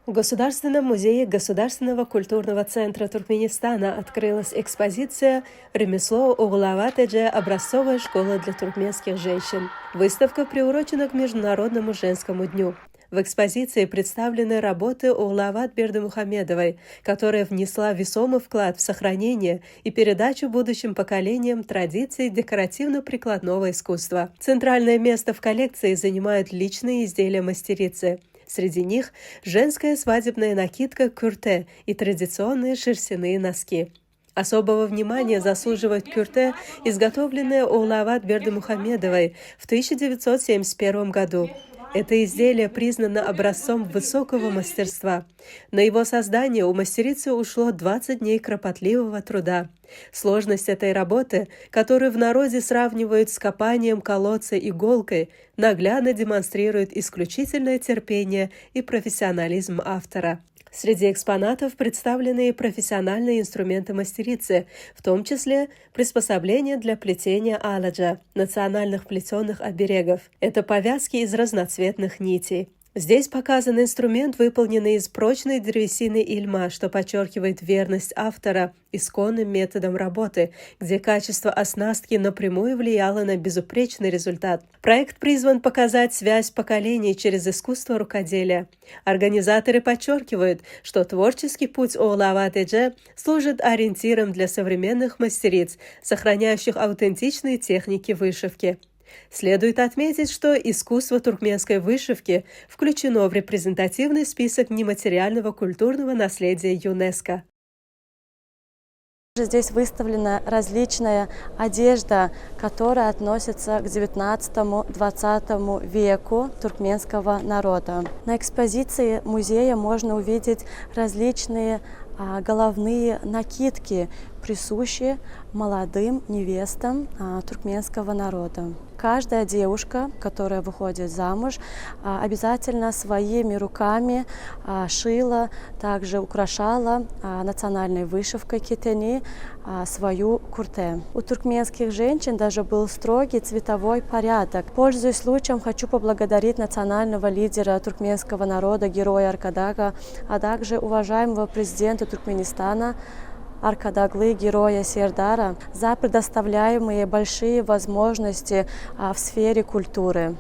В Государственном музее Государственного культурного центра Туркменистана открылась экспозиция «Ремесло Углаватеджа. Образцовая школа для туркменских женщин». Выставка приурочена к Международному женскому дню. В экспозиции представлены работы Углават Бердымухамедовой, которая внесла весомый вклад в сохранение и передачу будущим поколениям традиций декоративно-прикладного искусства. Центральное место в коллекции занимают личные изделия мастерицы. Среди них женская свадебная накидка кюрте и традиционные шерстяные носки. Особого внимания заслуживает кюрте, изготовленное Углават Бердымухамедовой в 1971 году. Это изделие признано образцом высокого мастерства. На его создание у мастерицы ушло 20 дней кропотливого труда. Сложность этой работы, которую в народе сравнивают с копанием колодца иголкой, наглядно демонстрирует исключительное терпение и профессионализм автора. Среди экспонатов представлены и профессиональные инструменты мастерицы, в том числе приспособления для плетения аладжа, национальных плетеных оберегов. Это повязки из разноцветных нитей. Здесь показан инструмент, выполненный из прочной древесины ильма, что подчеркивает верность автора исконным методам работы, где качество оснастки напрямую влияло на безупречный результат. Проект призван показать связь поколений через искусство рукоделия. Организаторы подчеркивают, что творческий путь Углаватеджа служит ориентиром для современных мастериц, сохраняющих аутентичные техники вышивки. Следует отметить, что искусство туркменской вышивки включено в репрезентативный список нематериального культурного наследия ЮНЕСКО. Здесь выставлена различная одежда, которая относится к XIX-XX веку туркменского народа. На экспозиции музея можно увидеть различные головные накидки, присущие молодым невестам туркменского народа. Каждая девушка, которая выходит замуж, обязательно своими руками шила, также украшала национальной вышивкой кетени свою курте. У туркменских женщин даже был строгий цветовой порядок. Пользуясь случаем, хочу поблагодарить национального лидера туркменского народа, героя Аркадага, а также уважаемого президента Туркменистана Аркадаглы, героя Сердара, за предоставляемые большие возможности в сфере культуры.